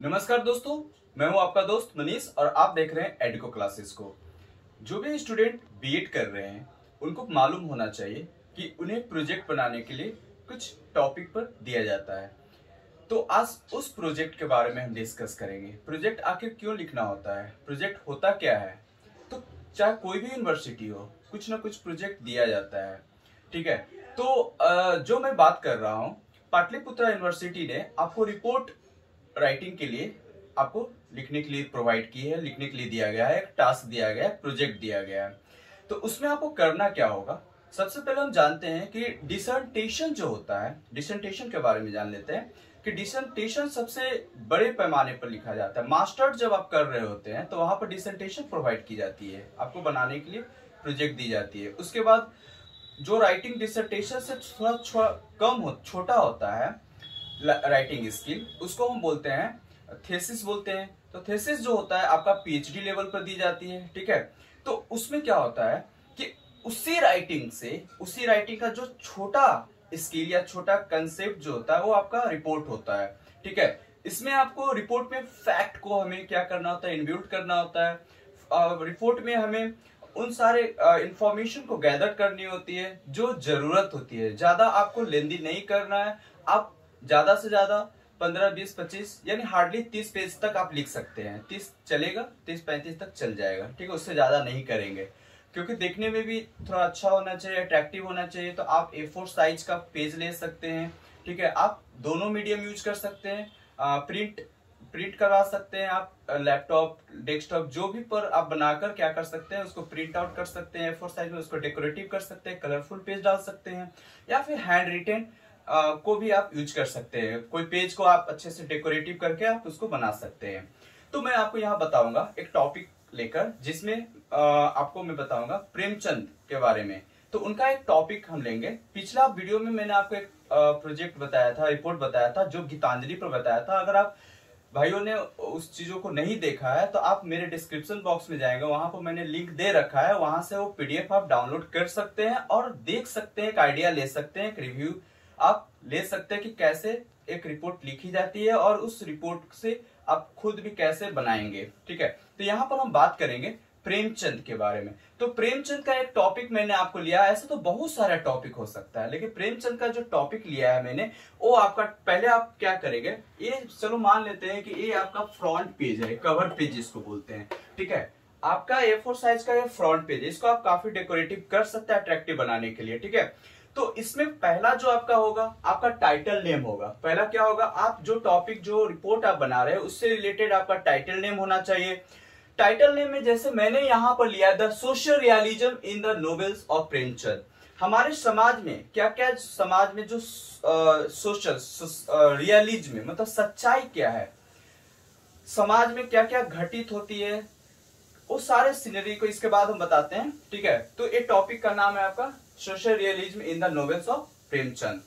नमस्कार दोस्तों, मैं हूं आपका दोस्त मनीष और आप देख रहे हैं एडुको क्लासेस को। जो भी स्टूडेंट बीएड कर रहे हैं उनको मालूम होना चाहिए कि उन्हें प्रोजेक्ट बनाने के लिए कुछ टॉपिक पर दिया जाता है। तो आज उस प्रोजेक्ट के बारे में हम डिस्कस करेंगे। प्रोजेक्ट आखिर क्यों लिखना होता है, प्रोजेक्ट होता क्या है। तो चाहे कोई भी यूनिवर्सिटी हो, कुछ ना कुछ प्रोजेक्ट दिया जाता है। ठीक है, तो जो मैं बात कर रहा हूँ, पाटलिपुत्रा यूनिवर्सिटी ने आपको रिपोर्ट राइटिंग के लिए आपको लिखने के लिए प्रोवाइड की है, लिखने के लिए दिया गया है, एक टास्क दिया गया है, प्रोजेक्ट दिया गया है। तो उसमें आपको करना क्या होगा। सबसे पहले हम जानते हैं कि डिसर्टेशन जो होता है, डिसर्टेशन के बारे में जान लेते हैं कि डिसर्टेशन सबसे बड़े पैमाने पर लिखा जाता है। मास्टर्स जब आप कर रहे होते हैं तो वहां पर डिसर्टेशन प्रोवाइड की जाती है, आपको बनाने के लिए प्रोजेक्ट दी जाती है। उसके बाद जो राइटिंग डिसर्टेशन से थोड़ा छोटा होता है राइटिंग स्किल, उसको हम बोलते हैं थेसिस बोलते हैं। तो थेसिस जो होता है आपका पीएचडी लेवल पर दी जाती है। ठीक है, तो उसमें क्या होता है कि उसी राइटिंग का जो छोटा स्किल या छोटा कंसेप्ट जो होता है वो आपका रिपोर्ट होता है। ठीक है, इसमें आपको रिपोर्ट में फैक्ट को हमें क्या करना होता है, इन्व्यूट करना होता है। रिपोर्ट में हमें उन सारे इंफॉर्मेशन को गैदर करनी होती है जो जरूरत होती है। ज्यादा आपको लेंदी नहीं करना है। आप ज्यादा से ज्यादा 15, 20, 25 यानी हार्डली 30 पेज तक आप लिख सकते हैं। 30 चलेगा, 30-35 तक चल जाएगा। ठीक है, उससे ज्यादा नहीं करेंगे क्योंकि देखने में भी थोड़ा अच्छा होना चाहिए, अट्रैक्टिव होना चाहिए। तो आप A4 साइज का पेज ले सकते हैं। ठीक है, आप दोनों मीडियम यूज कर सकते हैं। प्रिंट करवा सकते हैं आप, लैपटॉप, डेस्कटॉप जो भी पर आप बनाकर क्या कर सकते हैं, उसको प्रिंट आउट कर सकते हैं A4 साइज में, उसको डेकोरेटिव कर सकते हैं, कलरफुल पेज डाल सकते हैं, या फिर हैंड रिटेन को भी आप यूज कर सकते हैं। कोई पेज को आप अच्छे से डेकोरेटिव करके आप उसको बना सकते हैं। तो मैं आपको यहाँ बताऊंगा एक टॉपिक लेकर, जिसमें आपको मैं बताऊंगा प्रेमचंद के बारे में। तो उनका एक टॉपिक हम लेंगे। पिछला वीडियो में मैंने आपको एक प्रोजेक्ट बताया था, रिपोर्ट बताया था, जो गीतांजलि पर बताया था। अगर आप भाइयों ने उस चीजों को नहीं देखा है तो आप मेरे डिस्क्रिप्शन बॉक्स में जाएंगे, वहां पर मैंने लिंक दे रखा है, वहां से वो पीडीएफ आप डाउनलोड कर सकते हैं और देख सकते हैं, एक आइडिया ले सकते हैं, एक रिव्यू आप ले सकते हैं कि कैसे एक रिपोर्ट लिखी जाती है और उस रिपोर्ट से आप खुद भी कैसे बनाएंगे। ठीक है, तो यहाँ पर हम बात करेंगे प्रेमचंद के बारे में। तो प्रेमचंद का एक टॉपिक मैंने आपको लिया है। ऐसा तो बहुत सारा टॉपिक हो सकता है, लेकिन प्रेमचंद का जो टॉपिक लिया है मैंने, वो आपका पहले आप क्या करेंगे, ये चलो मान लेते हैं कि ये आपका फ्रंट पेज है, कवर पेज जिसको बोलते हैं। ठीक है, आपका A4 साइज का ये फ्रंट पेज है, इसको आप काफी डेकोरेटिव कर सकते हैं अट्रैक्टिव बनाने के लिए। ठीक है, तो इसमें पहला जो आपका होगा, आपका टाइटल नेम होगा। पहला क्या होगा, आप जो टॉपिक, जो रिपोर्ट आप बना रहे हैं उससे रिलेटेड आपका टाइटल नेम होना चाहिए। टाइटल नेम में जैसे मैंने यहां पर लिया the social realism in the novels of Premchand. हमारे समाज में क्या क्या, समाज में जो सोशल रियलिज्म मतलब सच्चाई क्या है, समाज में क्या क्या घटित होती है, वो सारे सीनरी को इसके बाद हम बताते हैं। ठीक है, तो ये टॉपिक का नाम है आपका social realism in the novels of Premchand.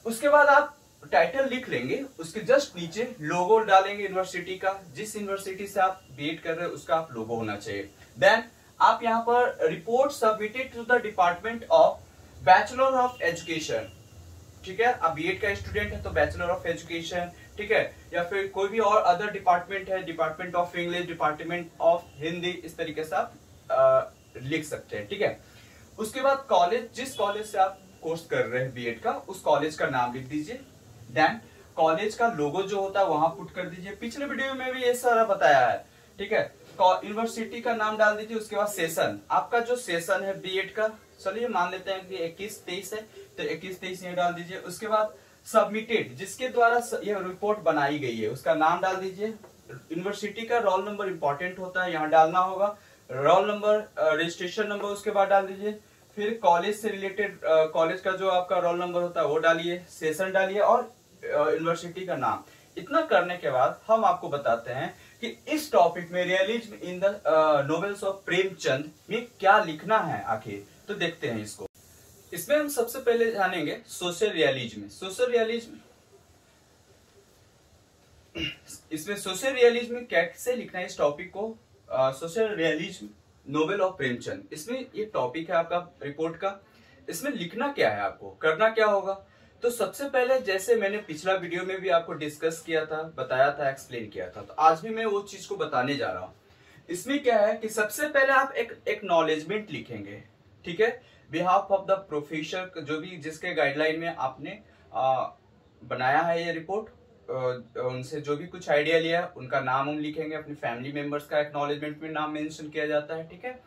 उसके बाद आप टाइटल लिख लेंगे, उसके जस्ट नीचे लोगो डालेंगे यूनिवर्सिटी का, जिस यूनिवर्सिटी से आप बीएड कर रहे हैं उसका आप लोगो होना चाहिए। देन आप यहाँ पर report submitted to the department of bachelor of education. ठीक है, आप बीएड का स्टूडेंट है तो बैचलर ऑफ एजुकेशन, ठीक है, या फिर कोई भी और अदर डिपार्टमेंट है, department of English, department of Hindi, इस तरीके से आप लिख सकते हैं। ठीक है, उसके बाद कॉलेज, जिस कॉलेज से आप कोर्स कर रहे हैं बीएड का, उस कॉलेज का नाम लिख दीजिए। देन कॉलेज का लोगो जो होता है वहां पुट कर दीजिए। पिछले वीडियो में भी ये सारा बताया है। ठीक है, यूनिवर्सिटी का नाम डाल दीजिए। उसके बाद सेशन, आपका जो सेशन है बीएड का, चलिए मान लेते हैं कि 21-23 है, तो 21-23 ये डाल दीजिए। उसके बाद सबमिटेड, जिसके द्वारा यह रिपोर्ट बनाई गई है, उसका नाम डाल दीजिए। यूनिवर्सिटी का रोल नंबर इंपॉर्टेंट होता है, यहाँ डालना होगा। रोल नंबर, रजिस्ट्रेशन नंबर उसके बाद डाल दीजिए। फिर कॉलेज से रिलेटेड, कॉलेज का जो आपका रोल नंबर होता है वो डालिए, सेशन डालिए और यूनिवर्सिटी का नाम। इतना करने के बाद हम आपको बताते हैं कि इस टॉपिक में realism in the novels of Premchand में क्या लिखना है आखिर। तो देखते हैं इसको। इसमें हम सबसे पहले जानेंगे सोशल रियलिज्म। सोशल रियलिज्म, इसमें सोशल रियलिज्म कैसे लिखना है इस टॉपिक को। Social realism novel of Premchand, इसमें ये टॉपिक है आपका रिपोर्ट का। इसमें लिखना क्या है, आपको करना क्या होगा, तो सबसे पहले जैसे मैंने पिछला वीडियो में भी आपको डिस्कस किया था, बताया था, एक्सप्लेन किया था, तो आज भी मैं वो चीज को बताने जा रहा हूँ। इसमें क्या है कि सबसे पहले आप एक एक्नॉलेजमेंट लिखेंगे, ठीक है, बिहाफ ऑफ द प्रोफेसर, जो भी जिसके गाइडलाइन में आपने बनाया है ये रिपोर्ट, उनसे जो भी कुछ आइडिया लिया है उनका नाम हम लिखेंगे, अपनी फैमिली मेंबर्स का एक्नॉलेजमेंट में नाम मेंशन किया जाता है, ठीक है।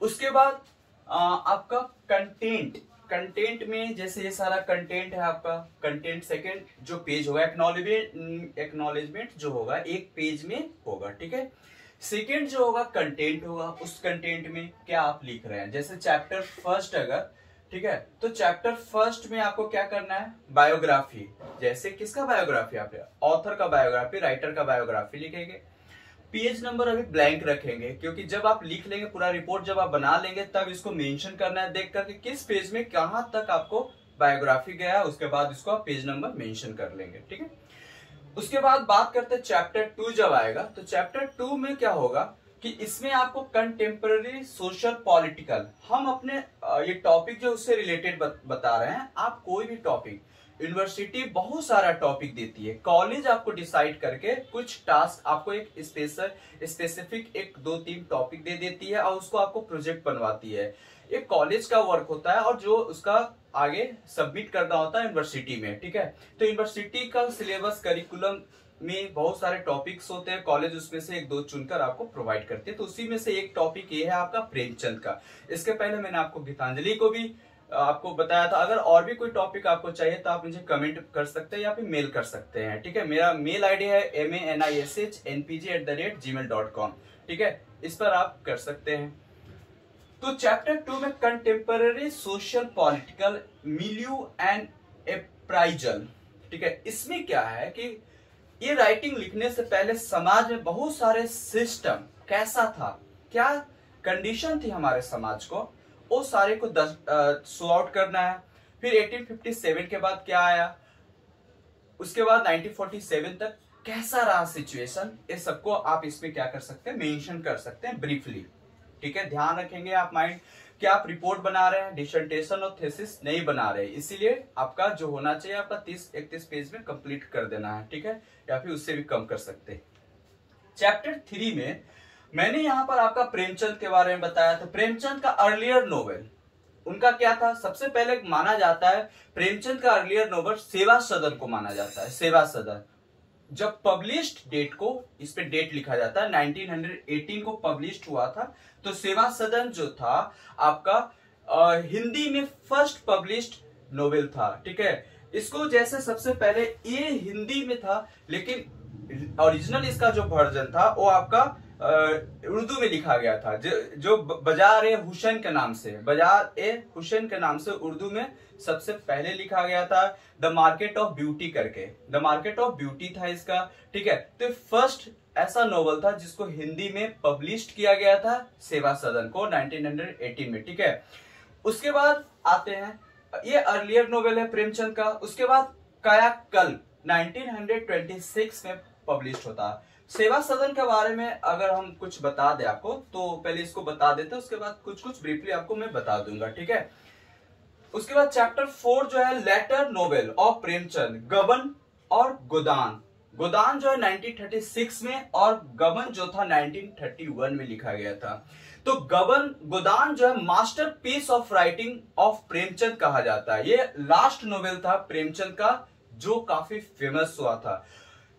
उसके बाद आपका कंटेंट में जैसे ये सारा कंटेंट है आपका कंटेंट, सेकंड जो पेज होगा एक्नॉलेजमेंट जो होगा एक पेज में होगा, ठीक है। सेकंड जो होगा कंटेंट होगा, उस कंटेंट में क्या आप लिख रहे हैं, जैसे चैप्टर फर्स्ट अगर, ठीक है, तो चैप्टर फर्स्ट में आपको क्या करना है, बायोग्राफी, जैसे किसका बायोग्राफी, आप ऑथर का बायोग्राफी, राइटर का बायोग्राफी लिखेंगे। पेज नंबर अभी ब्लैंक रखेंगे, क्योंकि जब आप लिख लेंगे पूरा रिपोर्ट, जब आप बना लेंगे तब इसको मेंशन करना है देख करके किस पेज में कहां तक आपको बायोग्राफी गया है, उसके बाद इसको आप पेज नंबर मेंशन कर लेंगे, ठीक है। उसके बाद बात करते हैं चैप्टर 2 जब आएगा, तो चैप्टर 2 में क्या होगा कि इसमें आपको कंटेम्पररी सोशल पॉलिटिकल, हम अपने ये टॉपिक जो उससे रिलेटेड बता रहे हैं, आप कोई भी टॉपिक, यूनिवर्सिटी बहुत सारा टॉपिक देती है, कॉलेज आपको डिसाइड करके कुछ टास्क आपको एक स्पेसिफिक 1-2-3 टॉपिक दे देती है और उसको आपको प्रोजेक्ट बनवाती है। एक कॉलेज का वर्क होता है और जो उसका आगे सबमिट करना होता है यूनिवर्सिटी में, ठीक है। तो यूनिवर्सिटी का सिलेबस करिकुलम में बहुत सारे टॉपिक्स होते हैं, कॉलेज उसमें से 1-2 चुनकर आपको प्रोवाइड करते हैं, तो उसी में से एक टॉपिक ये है आपका प्रेमचंद का। इसके पहले मैंने आपको गीतांजलि को भी आपको बताया था। अगर और भी कोई टॉपिक आपको चाहिए तो आप मुझे कमेंट कर सकते हैं या फिर मेल कर सकते हैं, ठीक है। मेरा मेल आईडी है manishhnpg@gmail.com, ठीक है, इस पर आप कर सकते हैं। तो चैप्टर 2 में contemporary social political milieu and appraisal, ठीक है। इसमें क्या है कि ये राइटिंग लिखने से पहले समाज में बहुत सारे सिस्टम कैसा था, क्या कंडीशन थी हमारे समाज को, वो सारे को सो आउट करना है। फिर 1857 के बाद क्या आया, उसके बाद 1947 तक कैसा रहा सिचुएशन, ये सबको आप इसमें क्या कर सकते हैं, मेंशन कर सकते हैं ब्रीफली, ठीक है। ध्यान रखेंगे आप माइंड कि आप रिपोर्ट बना रहे हैं, डिसर्टेशन और थीसिस नहीं बना रहे, इसीलिए आपका जो होना चाहिए आपका 30-31 पेज में कंप्लीट कर देना है, ठीक है, या फिर उससे भी कम कर सकते हैं। चैप्टर 3 में मैंने यहाँ पर आपका प्रेमचंद के बारे में बताया था। प्रेमचंद का अर्लियर नोवेल उनका क्या था, सबसे पहले माना जाता है प्रेमचंद का अर्लियर नोवेल सेवा सदन को माना जाता है। सेवा सदन जब पब्लिश्ड डेट को, इस पे डेट लिखा जाता है, 1918 को पब्लिश्ड हुआ था। तो सेवा सदन जो था आपका हिंदी में फर्स्ट पब्लिश्ड नोवेल था, ठीक है। इसको जैसे सबसे पहले ये हिंदी में था, लेकिन ओरिजिनल इसका जो वर्जन था वो आपका उर्दू में लिखा गया था, जो बाजार-ए-हुसैन के नाम से, बाजार-ए-हुसैन के नाम से उर्दू में सबसे पहले लिखा गया था, द मार्केट ऑफ ब्यूटी करके, द मार्केट ऑफ ब्यूटी था इसका, ठीक है। तो फर्स्ट ऐसा नोवेल था जिसको हिंदी में पब्लिश्ड किया गया था सेवा सदन को 1918 में, ठीक है। उसके बाद आते हैं, ये अर्लियर नोवेल है प्रेमचंद का। उसके बाद कायाकल्प 1926 में पब्लिश्ड होता है। सेवा सदन के बारे में अगर हम कुछ बता दें आपको, तो पहले इसको बता देते हैं, उसके बाद कुछ ब्रीफली आपको मैं बता दूंगा, ठीक है। उसके बाद चैप्टर 4 जो है लेटर नोवेल ऑफ प्रेमचंद, गबन और गोदान। गोदान जो है 1936 में और गबन जो था 1931 में लिखा गया था। तो गोदान जो है masterpiece of writing of Premchand कहा जाता है। ये लास्ट नोवेल था प्रेमचंद का जो काफी फेमस हुआ था।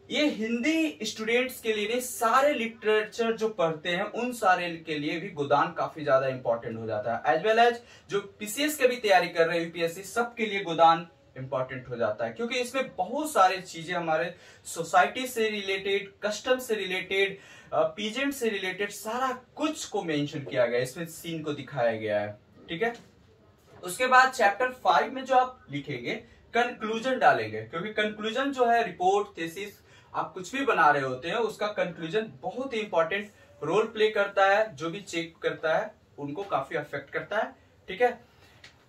ये हिंदी स्टूडेंट्स के लिए नहीं, सारे लिटरेचर जो पढ़ते हैं उन सारे के लिए भी गोदान काफी ज्यादा इंपॉर्टेंट हो जाता है, एज वेल एज जो पीसीएस की भी तैयारी कर रहे हैं, यूपीएससी, सबके लिए गोदान इंपॉर्टेंट हो जाता है, क्योंकि इसमें बहुत सारी चीजें हमारे सोसाइटी से रिलेटेड, कस्टम से रिलेटेड, पीजेंट से रिलेटेड सारा कुछ को मेंशन किया गया है, इसमें सीन को दिखाया गया है, ठीक है। उसके बाद चैप्टर 5 में जो आप लिखेंगे कंक्लूजन डालेंगे, क्योंकि कंक्लूजन जो है रिपोर्ट, थीसिस, आप कुछ भी बना रहे होते हैं, उसका कंक्लूजन बहुत ही इंपॉर्टेंट रोल प्ले करता है, जो भी चेक करता है उनको काफी अफेक्ट करता है, ठीक है।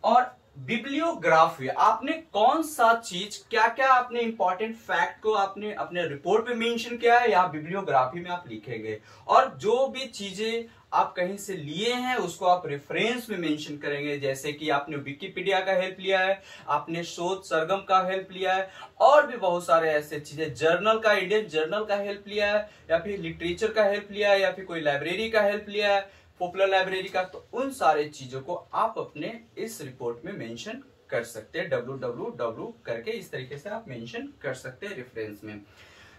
और बिब्लियोग्राफी, आपने कौन सा चीज, क्या क्या आपने इंपॉर्टेंट फैक्ट को आपने अपने रिपोर्ट में मेंशन किया है या बिब्लियोग्राफी में आप लिखेंगे। और जो भी चीजें आप कहीं से लिए हैं उसको आप रेफरेंस में मेंशन करेंगे, जैसे कि आपने विकिपीडिया का हेल्प लिया है, आपने शोध सरगम का हेल्प लिया है, और भी बहुत सारे ऐसे चीजें, जर्नल का, इंडियन जर्नल का हेल्प लिया है, या फिर लिटरेचर का हेल्प लिया है, या फिर कोई लाइब्रेरी का हेल्प लिया है, पॉपुलर लाइब्रेरी का। तो उन सारे चीजों को आप अपने इस रिपोर्ट में मेंशन कर सकते हैं, www करके इस तरीके से आप मेंशन कर सकते हैं रेफरेंस में।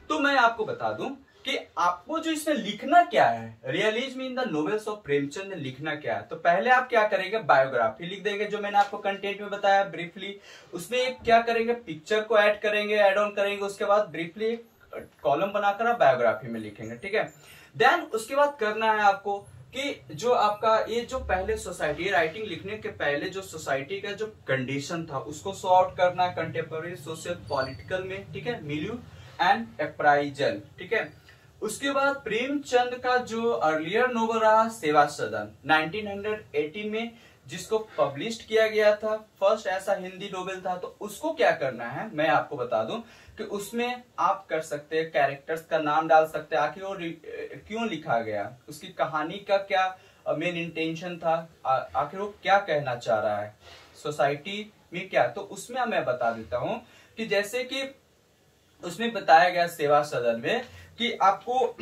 तो मैं आपको बता दूं कि आपको जो इसमें लिखना क्या है, realism in the novels of Premchand में लिखना क्या है। तो पहले आप क्या करेंगे, बायोग्राफी लिख देंगे, जो मैंने आपको कंटेंट में बताया ब्रीफली। उसमें क्या करेंगे, पिक्चर को ऐड करेंगे, ऐड ऑन करेंगे, उसके बाद ब्रीफली कॉलम बनाकर आप बायोग्राफी में लिखेंगे, ठीक है। देन उसके बाद करना है आपको कि जो आपका ये जो पहले सोसाइटी, राइटिंग लिखने के पहले जो सोसाइटी का जो कंडीशन था उसको सॉर्ट करना है कंटेम्पररी सोशल पॉलिटिकल में, ठीक है, मिल्यू एंड अप्राइजल, ठीक है। उसके बाद प्रेमचंद का जो अर्लियर नोवेल रहा सेवा सदन 1918 में, जिसको पब्लिश किया गया था, फर्स्ट ऐसा हिंदी नोवेल था। तो उसको क्या करना है मैं आपको बता दूं कि उसमें आप कर सकते हैं, कैरेक्टर्स का नाम डाल सकते हैं, आखिर वो क्यों लिखा गया, उसकी कहानी का क्या मेन इंटेंशन था, आखिर वो क्या कहना चाह रहा है सोसाइटी में क्या। तो उसमें मैं बता देता हूं कि जैसे कि उसमें बताया गया सेवा सदन में कि आपको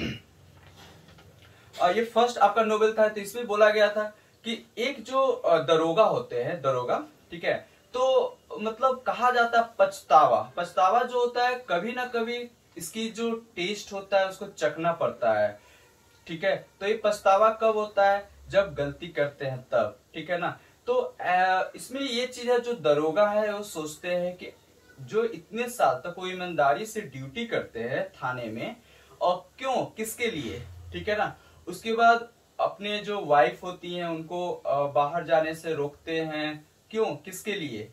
ये फर्स्ट आपका नोवेल था, तो इसमें बोला गया था कि एक जो दरोगा होते हैं, दरोगा, ठीक है, तो मतलब कहा जाता है पछतावा, पछतावा जो होता है कभी ना कभी इसकी जो टेस्ट होता है उसको चखना पड़ता है, ठीक है। तो ये पछतावा कब होता है, जब गलती करते हैं तब, ठीक है ना। तो इसमें ये चीज है, जो दरोगा है वो सोचते हैं कि जो इतने साल तक वो ईमानदारी से ड्यूटी करते हैं थाने में, और क्यों, किसके लिए, ठीक है ना। उसके बाद अपने जो वाइफ होती हैं उनको बाहर जाने से रोकते हैं, क्यों, किसके लिए।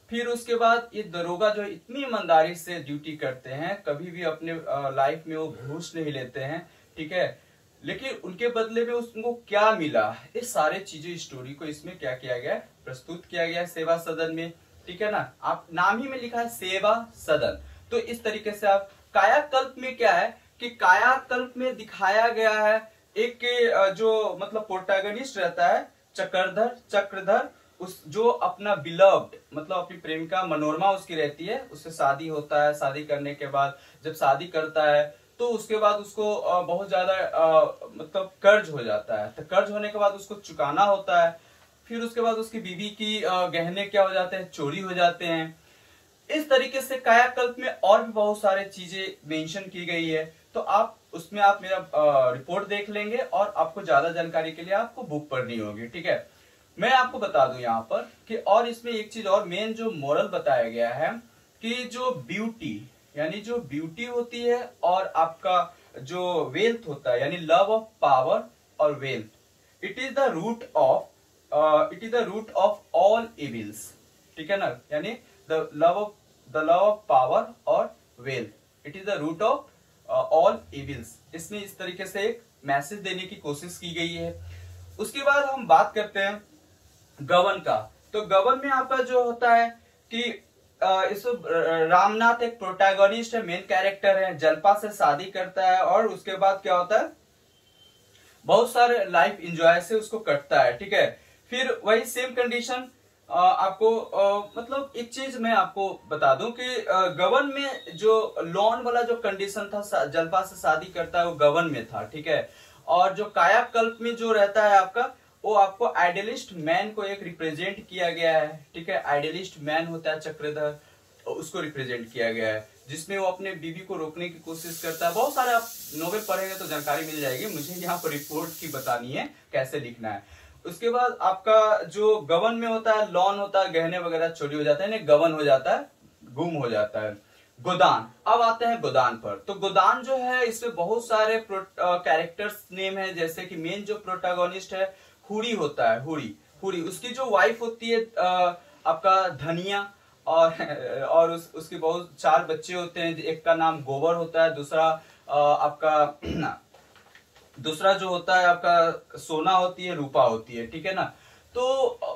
फिर उसके बाद ये दरोगा जो इतनी ईमानदारी से ड्यूटी करते हैं, कभी भी अपने लाइफ में वो घूस नहीं लेते हैं, ठीक है, लेकिन उनके बदले में उनको क्या मिला, ये सारे चीजें स्टोरी को इसमें क्या किया गया है, प्रस्तुत किया गया है सेवा सदन में, ठीक है ना। आप नाम ही में लिखा है सेवा सदन। तो इस तरीके से आप कायाकल्प में क्या है कि कायाकल्प में दिखाया गया है एक जो मतलब प्रोटैगनिस्ट रहता है चक्रधर, उस जो अपना बिलव्ड मतलब अपनी प्रेमिका मनोरमा उसकी रहती है, उससे शादी होता है। शादी करने के बाद जब शादी करता है तो उसके बाद उसको बहुत ज्यादा मतलब कर्ज हो जाता है। तो कर्ज होने के बाद उसको चुकाना होता है। फिर उसके बाद उसकी बीवी की गहने क्या हो जाते हैं, चोरी हो जाते हैं। इस तरीके से कायाकल्प में और भी बहुत सारे चीजें मेंशन की गई है। तो आप उसमें आप मेरा रिपोर्ट देख लेंगे और आपको ज्यादा जानकारी के लिए आपको बुक पढ़नी होगी, ठीक है। मैं आपको बता दूं यहाँ पर कि और इसमें एक चीज और मेन जो मोरल बताया गया है कि जो ब्यूटी यानी जो ब्यूटी होती है और आपका जो वेल्थ होता है यानी लव ऑफ पावर और wealth, it is the root of all evils, ठीक है ना। यानी द लव ऑफ पावर और wealth, it is the root of all evils. इसमें इस तरीके से एक मैसेज देने की कोशिश की गई है। उसके बाद हम बात करते हैं गबन का। तो गबन में आपका जो होता है कि इस रामनाथ एक प्रोटैगनिस्ट है, मेन कैरेक्टर है, जल्पा से शादी करता है और उसके बाद क्या होता है, बहुत सारे लाइफ एंजॉय से उसको कटता है, ठीक है। फिर वही सेम कंडीशन आपको मतलब एक चीज मैं आपको बता दूं कि गबन में जो लॉन वाला जो कंडीशन था, जल्पा से शादी करता है, वो गबन में था, ठीक है। और जो कायाकल्प में जो रहता है आपका, वो आपको आइडियलिस्ट मैन को एक रिप्रेजेंट किया गया है, ठीक है। आइडियलिस्ट मैन होता है चक्रधर, उसको रिप्रेजेंट किया गया है, जिसमें वो अपने बीवी को रोकने की कोशिश करता है। बहुत सारे आप नोवेल पढ़ेंगे तो जानकारी मिल जाएगी, मुझे यहाँ पर रिपोर्ट की बतानी है कैसे लिखना है। उसके बाद आपका जो गबन में होता है, लॉन होता है, गहने वगैरह चोरी हो जाते हैं, गबन हो जाता है, गुम हो जाता है। गोदान, अब आते हैं गोदान पर। तो गोदान जो है इसमें बहुत सारे कैरेक्टर्स नेम है, जैसे कि मेन जो प्रोटैगनिस्ट है हुरी होता है, हुरी उसकी जो वाइफ होती है आपका धनिया, और उसके बहुत 4 बच्चे होते हैं। एक का नाम गोबर होता है, दूसरा आपका दूसरा जो होता है आपका सोना होती है, रूपा होती है, ठीक है ना। तो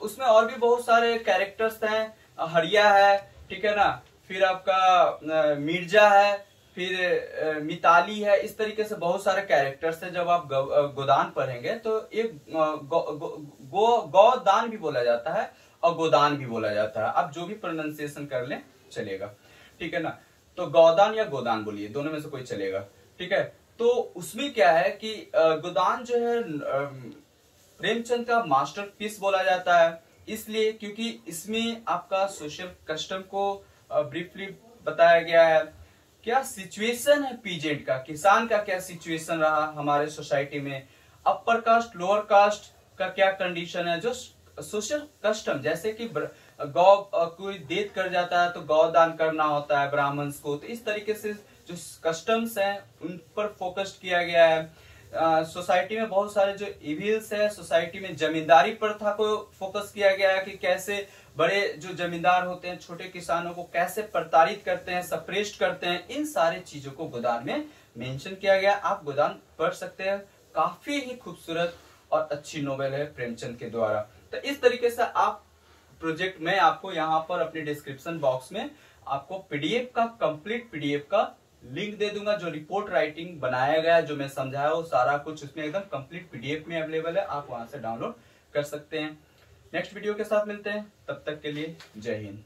उसमें और भी बहुत सारे कैरेक्टर्स हैं, हरिया है, ठीक है ना, फिर आपका मिर्जा है, फिर मिताली है, इस तरीके से बहुत सारे कैरेक्टर्स हैं। जब आप गोदान पढ़ेंगे तो एक गोदान भी बोला जाता है और गोदान भी बोला जाता है, आप जो भी प्रोनाउंसिएशन कर लें चलेगा, ठीक है ना। तो गोदान या गोदान बोलिए, दोनों में से कोई चलेगा, ठीक है। तो उसमें क्या है कि गोदान जो है प्रेमचंद का मास्टरपीस बोला जाता है, इसलिए क्योंकि इसमें आपका सोशल कस्टम को ब्रीफली बताया गया है। क्या सिचुएशन है पीजेंट का, किसान का क्या सिचुएशन रहा हमारे सोसाइटी में, अपर कास्ट लोअर कास्ट का क्या कंडीशन है, जो सोशल कस्टम, जैसे कि गौ कोई डेथ कर जाता है तो गौ दान करना होता है ब्राह्मण्स को, तो इस तरीके से जो कस्टम्स हैं उन पर फोकस किया गया है। सोसाइटी में बहुत सारे जो इविल्स है, सोसाइटी में जमींदारी प्रथा को फोकस किया गया है कि कैसे बड़े जो जमींदार होते हैं छोटे किसानों को कैसे प्रताड़ित करते हैं, सप्रेस्ट करते हैं, इन सारी चीजों को गोदान में मेंशन किया गया। आप गोदान पढ़ सकते हैं, काफी ही खूबसूरत और अच्छी नोवेल है प्रेमचंद के द्वारा। तो इस तरीके से आप प्रोजेक्ट में आपको यहाँ पर अपने डिस्क्रिप्शन बॉक्स में आपको पीडीएफ का कंप्लीट पीडीएफ का लिंक दे दूंगा, जो रिपोर्ट राइटिंग बनाया गया है, जो मैं समझाया वो सारा कुछ उसमें एकदम कंप्लीट पीडीएफ में अवेलेबल है, आप वहां से डाउनलोड कर सकते हैं। नेक्स्ट वीडियो के साथ मिलते हैं, तब तक के लिए जय हिंद।